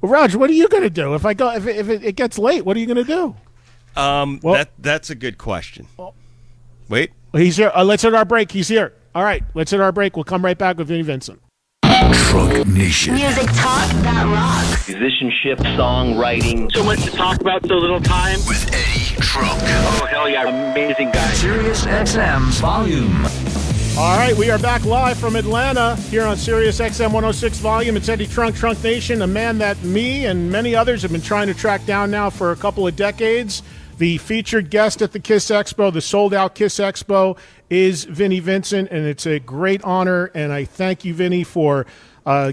Well, Roger, what are you going to do if I go? If it gets late, what are you going to do? That's a good question. Wait. He's here. Let's hit our break. He's here. All right, let's hit our break. We'll come right back with Vinnie Vincent. Trunk Nation. Music talk that rocks. Musicianship, songwriting. So much to talk about, so little time. With Eddie Trunk. Oh, hell yeah. Amazing guy. Sirius XM's Volume. All right, we are back live from Atlanta here on Sirius XM 106 Volume. It's Eddie Trunk Nation, a man that me and many others have been trying to track down now for a couple of decades. The featured guest at the KISS Expo, the sold-out KISS Expo, is Vinnie Vincent, and it's a great honor, and I thank you, Vinnie, for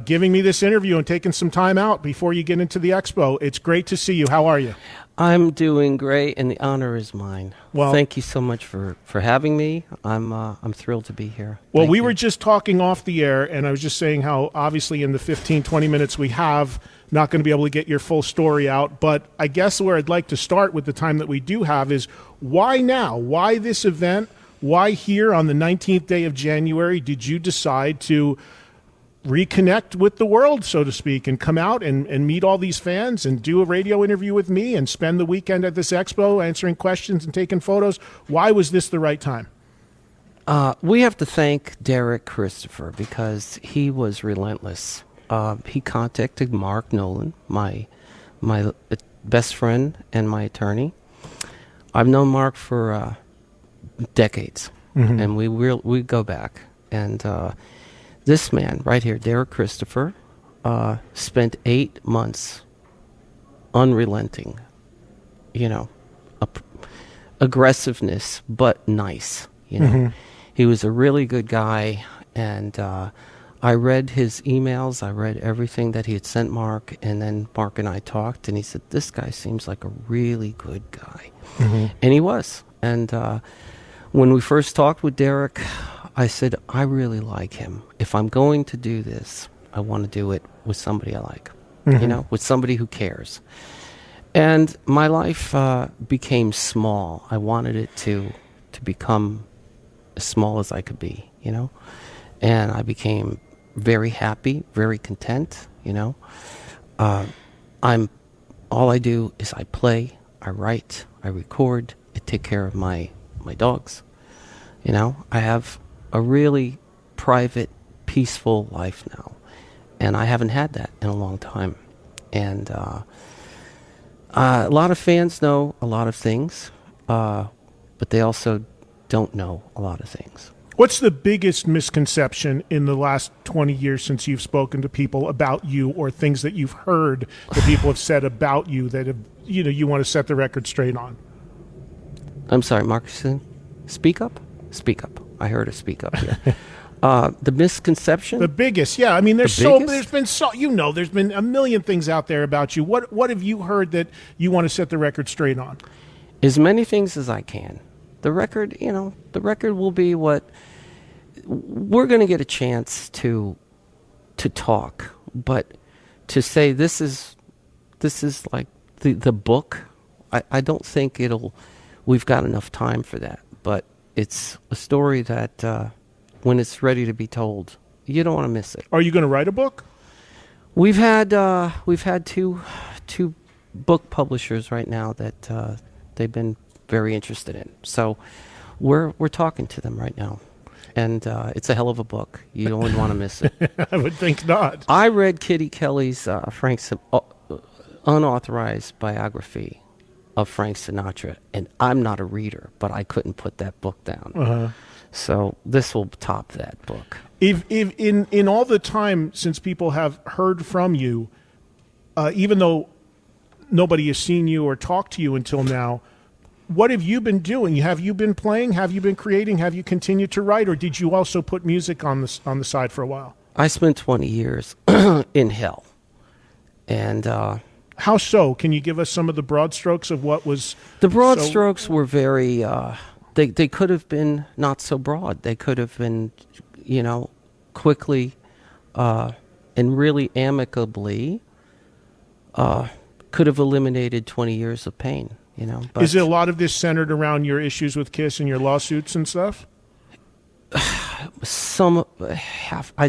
giving me this interview and taking some time out before you get into the Expo. It's great to see you. How are you? I'm doing great, and the honor is mine. Well, thank you so much for having me. I'm thrilled to be here. Well, we were just talking off the air, and I was just saying how obviously in the 15, 20 minutes we have, not going to be able to get your full story out. But I guess where I'd like to start with the time that we do have is why now? Why this event? Why here on the 19th day of January did you decide to reconnect with the world, so to speak, and come out and meet all these fans and do a radio interview with me and spend the weekend at this expo answering questions and taking photos? Why was this the right time? We have to thank Derek Christopher because he was relentless. He contacted Mark Nolan, my best friend and my attorney. I've known Mark for decades, and we go back. And this man right here, Derek Christopher, spent 8 months unrelenting, aggressiveness, but nice. He was a really good guy, and I read his emails. I read everything that he had sent Mark, and then Mark and I talked, and he said, this guy seems like a really good guy. And he was. And when we first talked with Derek, I said, I really like him. If I'm going to do this, I want to do it with somebody I like, with somebody who cares. And my life became small. I wanted it to become as small as I could be, and I became very happy, very content, all I do is I play, I write, I record, I take care of my dogs. I have a really private, peaceful life now, and I haven't had that in a long time. And a lot of fans know a lot of things, but they also don't know a lot of ththings. What's the biggest misconception in the last 20 years since you've spoken to people about you, or things that you've heard that people have said about you that have, you want to set the record straight on? I'm sorry, Marcus, speak up? Speak up. I heard a speak up here. The misconception? The biggest, yeah. I mean, there's been a million things out there about you. What have you heard that you want to set the record straight on? As many things as I can. The record will be what we're going to get a chance to talk, but to say this is like the book, I don't think we've got enough time for that. But it's a story that when it's ready to be told, you don't want to miss it. Are you going to write a book? We've had two book publishers right now that they've been very interested in. So we're talking to them right now. And it's a hell of a book. You don't want to miss it. I would think not. I read Kitty Kelly's unauthorized biography of Frank Sinatra, and I'm not a reader, but I couldn't put that book down. So this will top that book. If in all the time since people have heard from you, even though nobody has seen you or talked to you until now, what have you been doing? Have you been playing? Have you been creating? Have you continued to write, or did you also put music on the side for a while? I spent 20 years in hell, and how so? Can you give us some of the broad strokes of what was? The broad strokes were very. They could have been not so broad. They could have been, quickly, and really amicably, could have eliminated 20 years of pain. But is it a lot of this centered around your issues with KISS and your lawsuits and stuff? I'd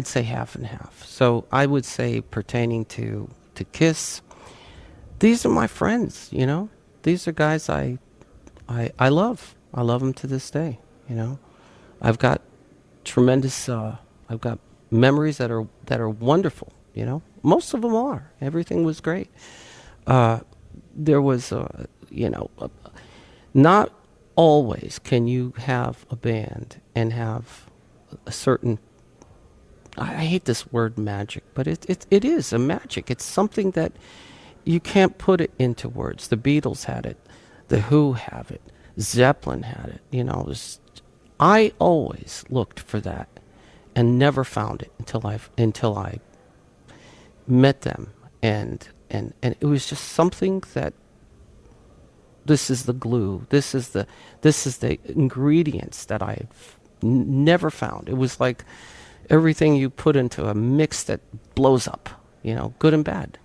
say half and half. So I would say pertaining to KISS, these are my friends, you know. These are guys I love. I love them to this day, you know. I've got tremendous. I've got memories that are wonderful, you know. Most of them are. Everything was great. There was, not always can you have a band and have a certain. I hate this word magic, but it is a magic. It's something that you can't put it into words. The Beatles had it, the Who have it, Zeppelin had it. You know, I always looked for that, and never found it until I met them, and it was just something that. This is the glue. This is the ingredients that I've never found. It was like everything you put into a mix that blows up, you know, good and bad,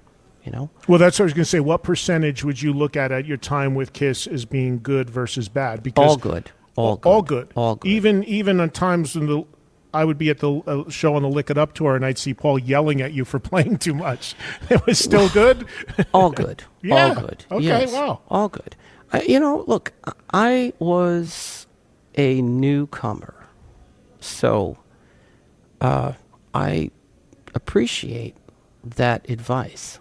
you know. Well, that's what I was going to say. What percentage would you look at your time with KISS as being good versus bad? Because all good. All good. Even on times when I would be at the show on the Lick It Up tour, and I'd see Paul yelling at you for playing too much. It was still good? All good. Yeah. All good. Okay, yes. wow. All good. Look, I was a newcomer, so I appreciate that advice.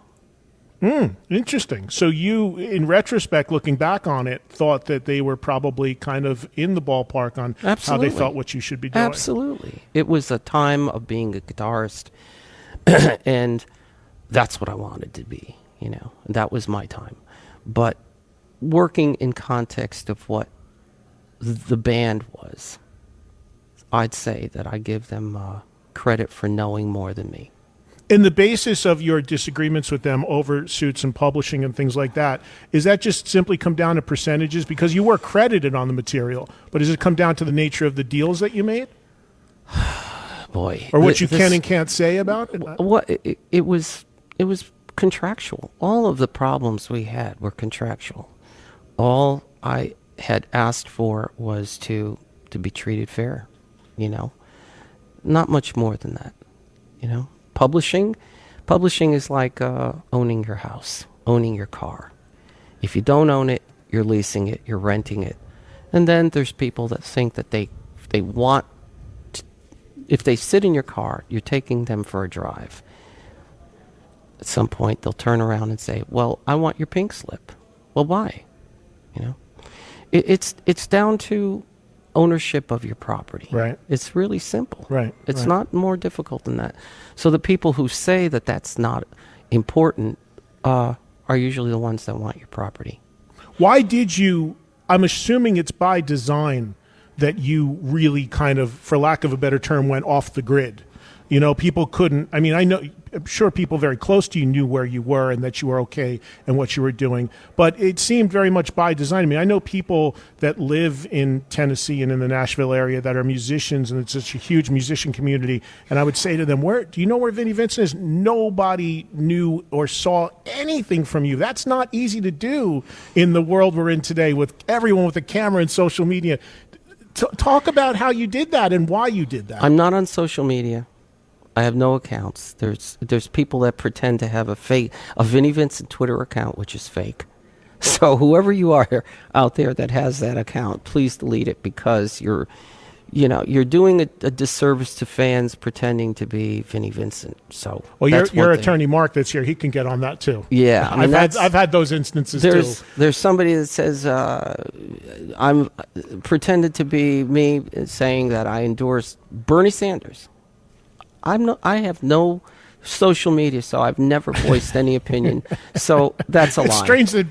Interesting. So you, in retrospect, looking back on it, thought that they were probably kind of in the ballpark on Absolutely. how they felt what you should be doing. Absolutely. It was a time of being a guitarist, and that's what I wanted to be, you know. That was my time. But working in context of what the band was, I'd say that I give them credit for knowing more than me. In the basis of your disagreements with them over suits and publishing and things like that, is that just simply come down to percentages? Because you were credited on the material, but does it come down to the nature of the deals that you made? Boy. Or what you can and can't say about it? What it was contractual. All of the problems we had were contractual. All I had asked for was to be treated fair, you know. Not much more than that, you know. Publishing is like owning your house, owning your car. If you don't own it, you're leasing it, you're renting it. And then there's people that think that they want to, if they sit in your car, you're taking them for a drive. At some point, they'll turn around and say, well, I want your pink slip. Well, why? You know, it's down to ownership of your property. Right. It's really simple. Right. It's not more difficult than that. So the people who say that that's not important are usually the ones that want your property. Why did you, I'm assuming it's by design that you really kind of, for lack of a better term, went off the grid. You know, people couldn't, I mean, I'm sure people very close to you knew where you were and that you were okay and what you were doing, but it seemed very much by design. I mean, I know people that live in Tennessee and in the Nashville area that are musicians, and it's such a huge musician community, and I would say to them, do you know where Vinnie Vincent is? Nobody knew or saw anything from you. That's not easy to do in the world we're in today with everyone with a camera and social media. Talk about how you did that and why you did that. I'm not on social media. I have no accounts. There's people that pretend to have a Vinnie Vincent Twitter account, which is fake. So whoever you are out there that has that account, please delete it, because you're doing a disservice to fans pretending to be Vinnie Vincent. So well, your attorney Mark that's here, he can get on that too. Yeah, I mean, I've had those instances too. There's somebody that says I'm pretended to be me, saying that I endorsed Bernie Sanders. I have no social media, so I've never voiced any opinion. So that's a lie. It's strange that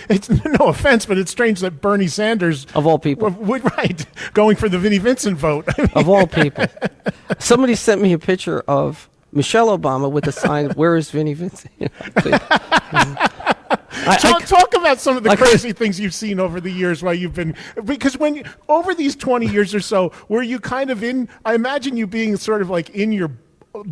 it's no offense, but it's strange that Bernie Sanders, of all people, right, going for the Vinnie Vincent vote. I mean, of all people, somebody sent me a picture of Michelle Obama with a sign, "Where is Vinnie Vincent?" Talk about some of the crazy things you've seen over the years while you've been, because over these 20 years or so, were you kind of in, I imagine you being sort of like in your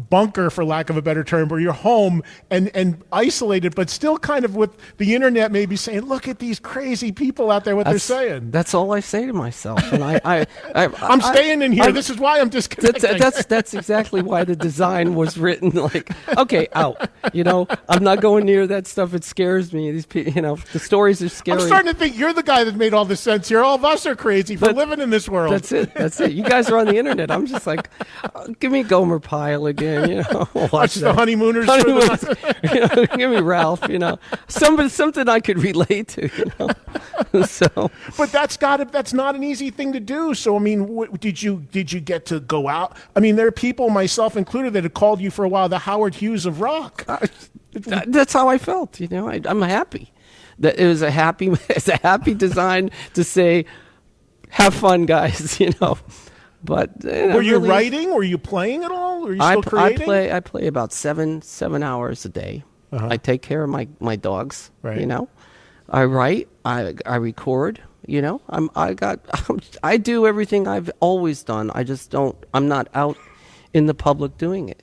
bunker, for lack of a better term, or your home and isolated, but still kind of with the internet maybe saying, look at these crazy people out there, what they're saying. That's all I say to myself. And I'm staying in here. This is why I'm disconnecting. That's exactly why the design was written like, okay, out. I'm not going near that stuff. It scares me. These people, the stories are scary. I'm starting to think you're the guy that made all this sense here. All of us are crazy for living in this world. That's it. You guys are on the internet. I'm just like, give me Gomer Pyle again. Watch the honeymooners. Give me Ralph. Something I could relate to. So, but that's not an easy thing to do. So I mean, did you get to go out? I mean, there are people, myself included, that had called you for a while the Howard Hughes of rock. That's how I felt. I'm happy. That it was it's a happy design to say, have fun, guys. But were you writing? Were you playing at all? Were you still creating? I play about seven hours a day. Uh-huh. I take care of my dogs. Right. I write. I record. I do everything I've always done. I just don't. I'm not out in the public doing it.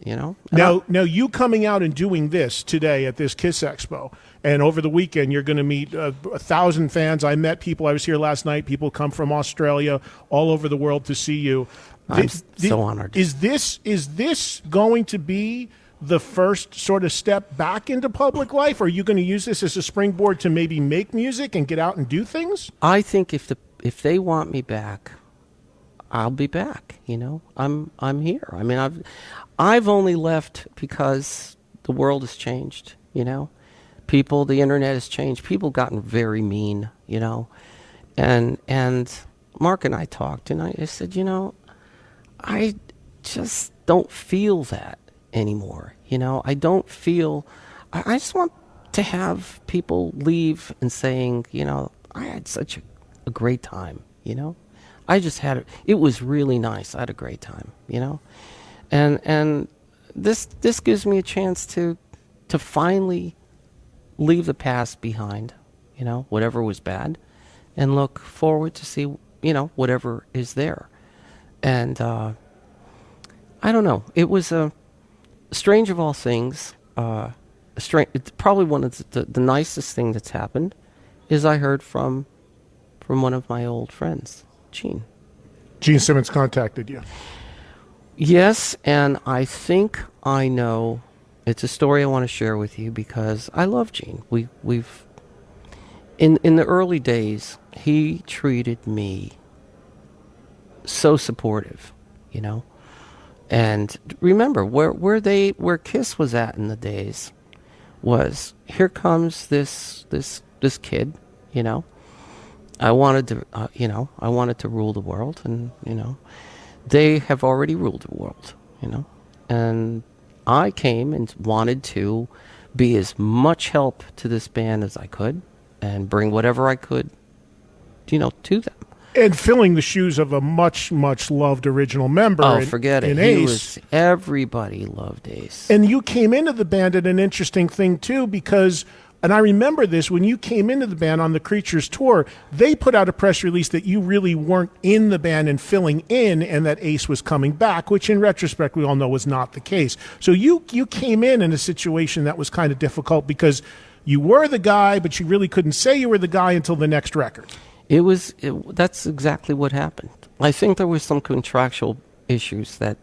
Now you coming out and doing this today at this KISS Expo, and over the weekend you're going to meet 1,000 fans. I met people. I was here last night. People come from Australia, all over the world to see you. I'm so honored. Is this going to be the first sort of step back into public life? Or are you going to use this as a springboard to maybe make music and get out and do things? I think if they want me back, I'll be back. I'm here. I mean, I've only left because the world has changed. People, the internet has changed. People gotten very mean. And Mark and I talked, and I said, I just don't feel that anymore. I don't feel. I just want to have people leave and saying, I had such a great time. I just had it was really nice. I had a great time, and this gives me a chance to finally leave the past behind, whatever was bad, and look forward to see, whatever is there. And I don't know. It was a strange of all things. It's probably one of the nicest thing that's happened is I heard from one of my old friends. Gene Simmons contacted you. Yes, and I think I know. It's a story I want to share with you because I love Gene. We've in the early days, he treated me so supportive, And remember where KISS was at in the days was, here comes this kid, I wanted to rule the world, and they have already ruled the world, and I came and wanted to be as much help to this band as I could, and bring whatever I could, to them. And filling the shoes of a much, much loved original member. Oh, forget it. Ace. Everybody loved Ace. And you came into the band at an interesting thing too, because. And I remember this, when you came into the band on the Creatures tour, they put out a press release that you really weren't in the band and filling in, and that Ace was coming back, which in retrospect we all know was not the case. So you came in a situation that was kind of difficult because you were the guy, but you really couldn't say you were the guy until the next record. That's exactly what happened. I think there was some contractual issues that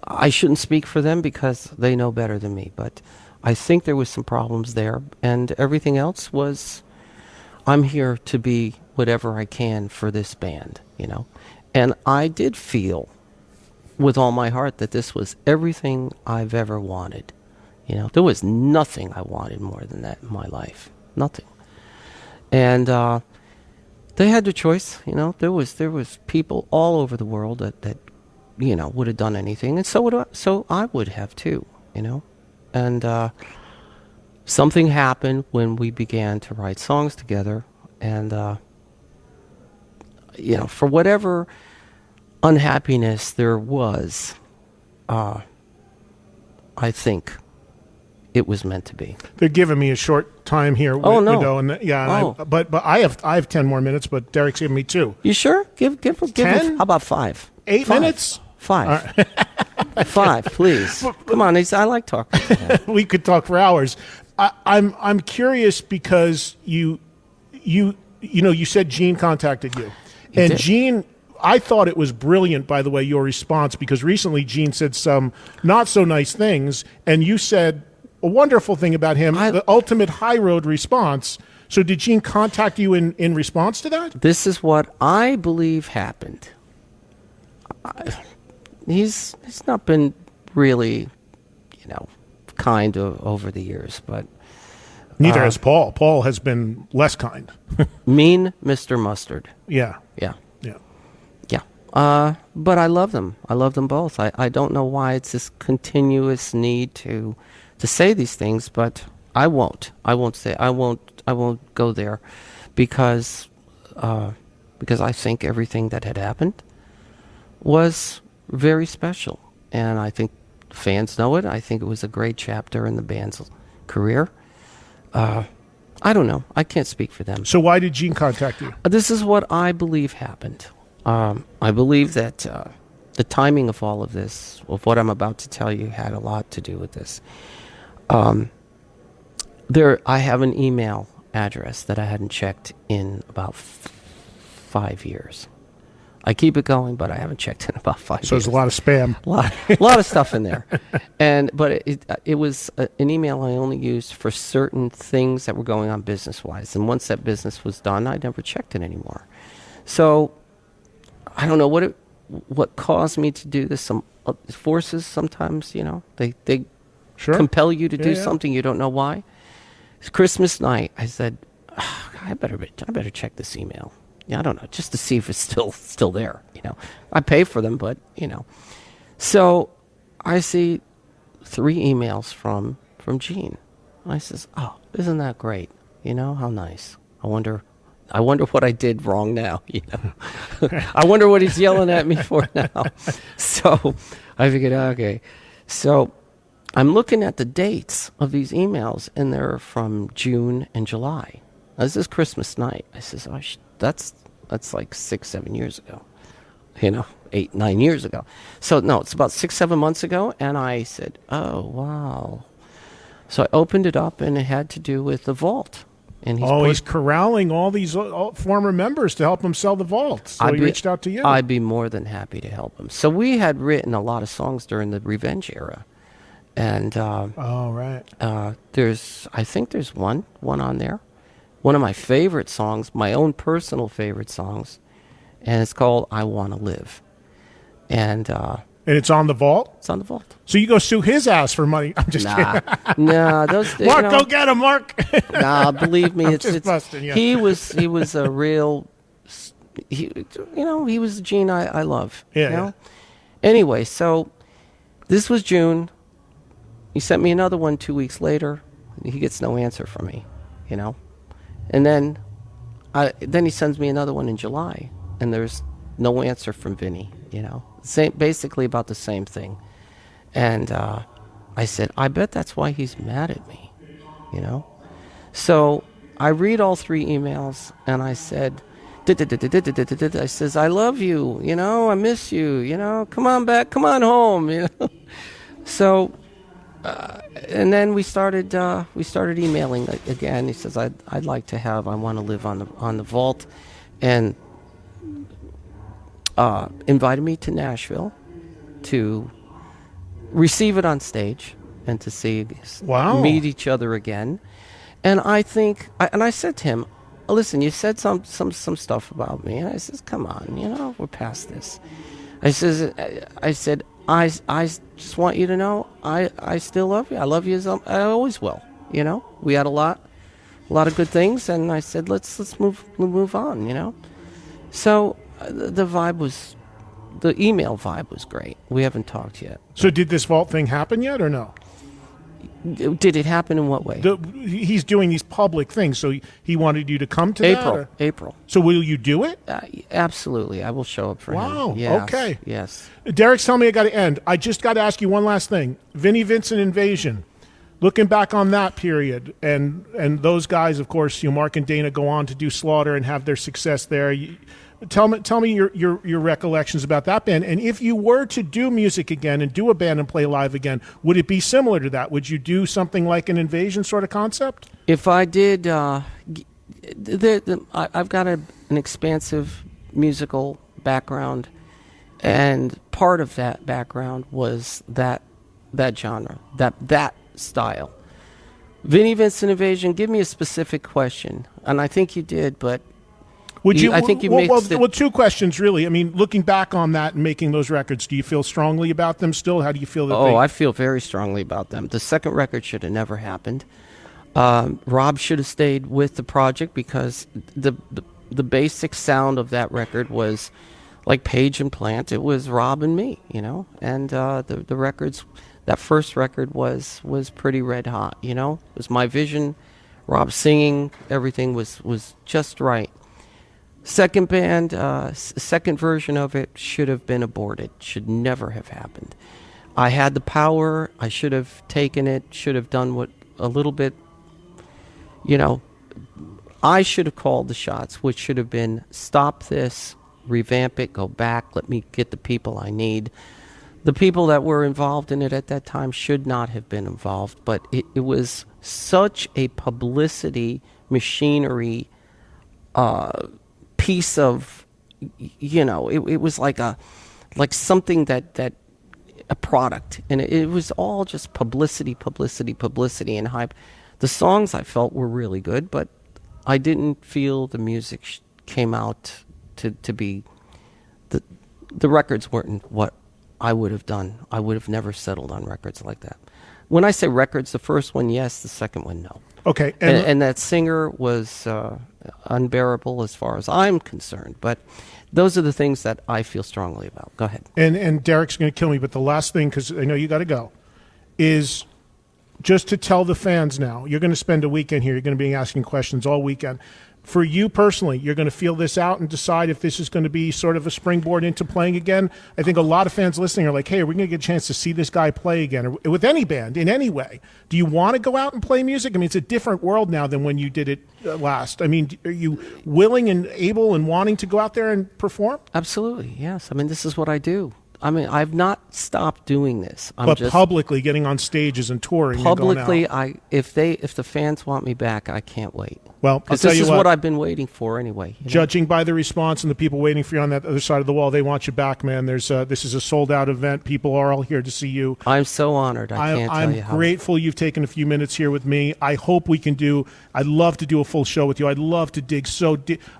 I shouldn't speak for them because they know better than me, but I think there was some problems there, and everything else was, I'm here to be whatever I can for this band, And I did feel with all my heart that this was everything I've ever wanted. There was nothing I wanted more than that in my life. Nothing. And they had their choice, There was people all over the world that would have done anything, and so I would have too, And something happened when we began to write songs together, and for whatever unhappiness there was, I think it was meant to be. They're giving me a short time here. Oh, no. But I have 10 more minutes, but Derek's giving me 2. You sure? Give 10? How about 5? 8 minutes? 5. 5, please. Come on, I like talking to him. We could talk for hours. I'm curious because you said Gene contacted you, and did. Gene. I thought it was brilliant, by the way, your response, because recently Gene said some not so nice things, and you said a wonderful thing about him, the ultimate high road response. So did Gene contact you in response to that? This is what I believe happened. He's not been really, kind over the years, but neither has Paul. Paul has been less kind. mean Mr. Mustard. Yeah. Yeah. Yeah. Yeah. But I love them. I love them both. I don't know why it's this continuous need to say these things, but I won't. I won't go there because I think everything that had happened was very special, and I think fans know it. I think it was a great chapter in the band's career. I don't know. I can't speak for them. So why did Gene contact you? This is what I believe happened. I believe that the timing of all of this, of what I'm about to tell you, had a lot to do with this. I have an email address that I hadn't checked in about 5 years. I keep it going, but I haven't checked in about 5 years. So there's a lot of spam. A lot of stuff in there. But it was an email I only used for certain things that were going on business-wise. And once that business was done, I never checked it anymore. So I don't know what caused me to do this. Some forces sometimes, they Sure. compel you to do Yeah. something you don't know why. It's Christmas night. I said, I better check this email. Yeah, I don't know, just to see if it's still there. I pay for them, but So I see 3 emails from Gene. I says, "Oh, isn't that great? How nice. I wonder what I did wrong now. I wonder what he's yelling at me for now." So I figured, okay. So I'm looking at the dates of these emails, and they're from June and July. Now, this is Christmas night. I says, "Oh, that's like 6-7 years ago, 8-9 years ago." So no, it's about 6-7 months ago. And I said, "Oh wow." So I opened it up, and it had to do with the vault. And he's corralling all these former members to help him sell the vault. So he reached out to you. I'd be more than happy to help him. So we had written a lot of songs during the Revenge era. And right. I think there's one on there. One of my favorite songs, my own personal favorite songs, and it's called "I Want to Live." And it's on the vault? It's on the vault. So you go sue his ass for money. I'm just kidding. Nah, those Mark, go get him, Mark. Nah, believe me, it's busting, yeah. He was a real he was the Gene I love. Yeah. Anyway, so this was June. He sent me another one 2 weeks later. He gets no answer from me, And then he sends me another one in July, and there's no answer from Vinnie, basically about the same thing. And I said, I bet that's why he's mad at me, So I read all 3 emails, and I said, I says, "I love you, I miss you, come on back, come on home, So, and then we started emailing again. He says, I'd like to have, I want to live on the vault, and invited me to Nashville to receive it on stage and to see, meet each other again. And I think, I said to him, "Listen, you said some stuff about me." And I says, "Come on, we're past this." I said, I just want you to know, I still love you. I love you as I always will. We had a lot of good things, and I said, let's move on. So the email vibe was great. We haven't talked yet. So did this vault thing happen yet, or no? Did it happen in what way? He's doing these public things, so he wanted you to come to that? April. So will you do it? Absolutely. I will show up for him. Wow, Yes, okay. Yes. Derek's telling me I got to end. I just got to ask you one last thing. Vinnie Vincent Invasion, looking back on that period, and those guys, of course, Mark and Dana go on to do Slaughter and have their success there. tell me your recollections about that band. And if you were to do music again and do a band and play live again, would it be similar to that? Would you do something like an Invasion sort of concept? If I did, I've got an expansive musical background, and part of that background was that genre, that style. Vinnie Vincent Invasion, give me a specific question. And I think you did, but I think you mixed it. Well, two questions, really. I mean, looking back on that and making those records, do you feel strongly about them still? How do you feel that I feel very strongly about them. The second record should have never happened. Rob should have stayed with the project because the basic sound of that record was like Page and Plant. It was Rob and me, and the records. That first record was pretty red hot, It was my vision. Rob singing, everything was just right. Second band, second version of it should have been aborted. Should never have happened. I had the power. I should have taken it. Should have done what a little bit, I should have called the shots, which should have been stop this, revamp it, go back, let me get the people I need. The people that were involved in it at that time should not have been involved, but it was such a publicity machinery piece of, it was like something that a product, and it was all just publicity, and hype. The songs I felt were really good, but I didn't feel the music came out to be the records weren't what I would have done. I would have never settled on records like that. When I say records, the first one, yes, the second one, no. Okay. And that singer was unbearable as far as I'm concerned. But those are the things that I feel strongly about. Go ahead. And Derek's going to kill me, but the last thing, because I know you got to go, is just to tell the fans now, you're going to spend a weekend here. You're going to be asking questions all weekend. For you personally, you're going to feel this out and decide if this is going to be sort of a springboard into playing again. I think a lot of fans listening are like, hey, are we going to get a chance to see this guy play again? Or with any band, in any way. Do you want to go out and play music? I mean, it's a different world now than when you did it last. I mean, are you willing and able and wanting to go out there and perform? Absolutely, yes. I mean, this is what I do. I mean, I've not stopped doing this. But just publicly getting on stages and touring. Publicly, and going out. if the fans want me back, I can't wait. Well, because this is what I've been waiting for anyway. Judging by the response and the people waiting for you on that other side of the wall, they want you back, man. This is a sold-out event. People are all here to see you. I'm so honored. I'm grateful you've taken a few minutes here with me. I hope we can I'd love to do a full show with you. I'd love to dig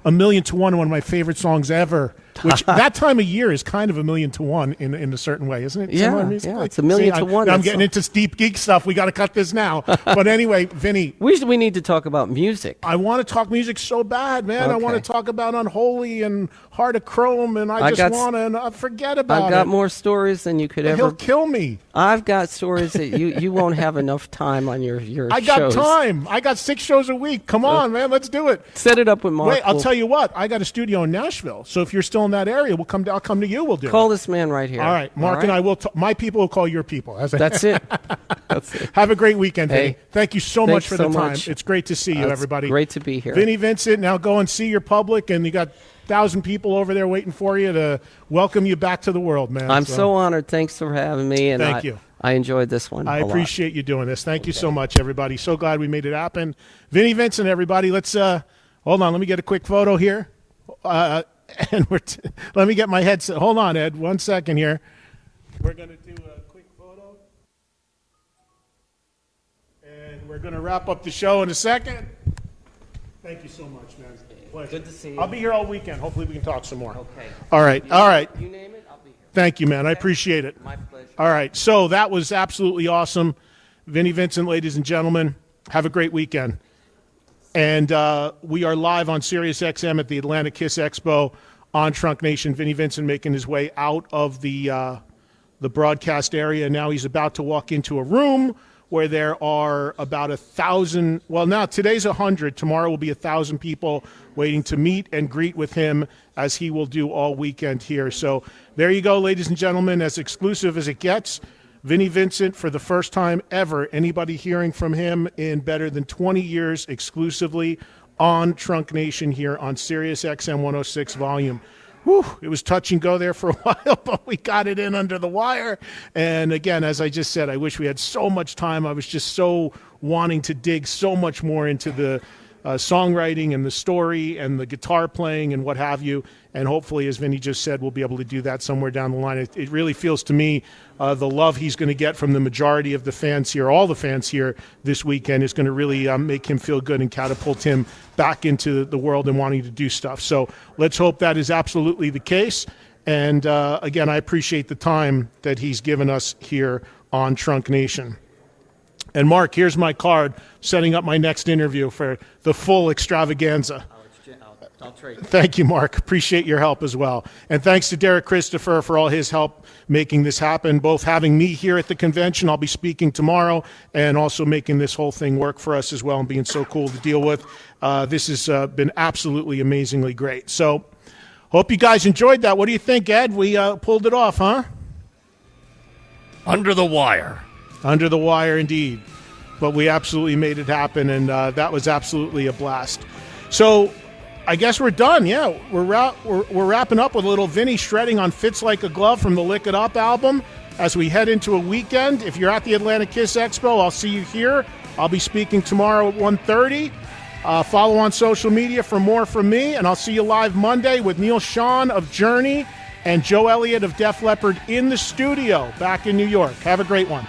A Million to One, one of my favorite songs ever. Which that time of year is kind of a million to one in a certain way, isn't it? Yeah, it's a million to one. I'm getting into deep geek stuff. We got to cut this now. But anyway, Vinny, we need to talk about music. I want to talk music so bad, man. Okay. I want to talk about Unholy and Heart of Chrome, and I just want to forget about it. I've got more stories than you could ever. He'll kill me. I've got stories that you won't have enough time on your I got time. I got 6 shows a week. Come on, man. Let's do it. Set it up with Mark. Wait, I'll tell you what. I got a studio in Nashville, so if you're still in that area, I'll come to you. We'll do it. Call this man right here. All right. Mark and I will my people will call your people. That's it. That's it. Have a great weekend, Vinny. Hey, thank you so much for the time. Much. It's great to see you, everybody. Great to be here. Vinnie Vincent, now go and see your public, and you got 1,000 people over there waiting for you to welcome you back to the world, man. I'm so honored. Thanks for having me. And thank you. I enjoyed this one. I appreciate you doing this. Thank you so much, everybody. So glad we made it happen. Vinnie Vincent, everybody. Let's hold on. Let me get a quick photo here. And let me get my headset. Hold on, Ed. 1 second here. We're going to do a quick photo. And we're going to wrap up the show in a second. Thank you so much, man. Pleasure. Good to see you. I'll be here all weekend. Hopefully we can talk some more. Okay. All right. You name it, I'll be here. Thank you, man. I appreciate it. My pleasure. All right. So that was absolutely awesome. Vinnie Vincent, ladies and gentlemen, have a great weekend. And we are live on Sirius XM at the Atlanta KISS Expo on Trunk Nation. Vinnie Vincent making his way out of the broadcast area. Now he's about to walk into a room where there are about 1,000. Well, now today's 100. Tomorrow will be 1,000 people waiting to meet and greet with him, as he will do all weekend here. So there you go, ladies and gentlemen, as exclusive as it gets. Vinnie Vincent, for the first time ever, anybody hearing from him in better than 20 years exclusively on Trunk Nation here on Sirius XM 106 Volume. Whew, it was touch and go there for a while, but we got it in under the wire. And again, as I just said, I wish we had so much time. I was just so wanting to dig so much more into the songwriting and the story and the guitar playing and what have you. And hopefully, as Vinnie just said, we'll be able to do that somewhere down the line. It really feels to me the love he's going to get from the majority of the fans here, all the fans here this weekend, is going to really make him feel good and catapult him back into the world and wanting to do stuff. So let's hope that is absolutely the case. And again, I appreciate the time that he's given us here on Trunk Nation. And Mark, here's my card, setting up my next interview for the full extravaganza. I'll trade. Thank you, Mark. Appreciate your help as well. And thanks to Derek Christopher for all his help making this happen, both having me here at the convention, I'll be speaking tomorrow, and also making this whole thing work for us as well and being so cool to deal with. This has been absolutely amazingly great. So hope you guys enjoyed that. What do you think, Ed? We pulled it off, huh? Under the wire. Under the wire, indeed. But we absolutely made it happen, and that was absolutely a blast. So I guess we're done. Yeah, we're wrapping up with a little Vinnie shredding on Fits Like a Glove from the Lick It Up album as we head into a weekend. If you're at the Atlanta KISS Expo, I'll see you here. I'll be speaking tomorrow at 1:30. Follow on social media for more from me, and I'll see you live Monday with Neil Sean of Journey and Joe Elliott of Def Leppard in the studio back in New York. Have a great one.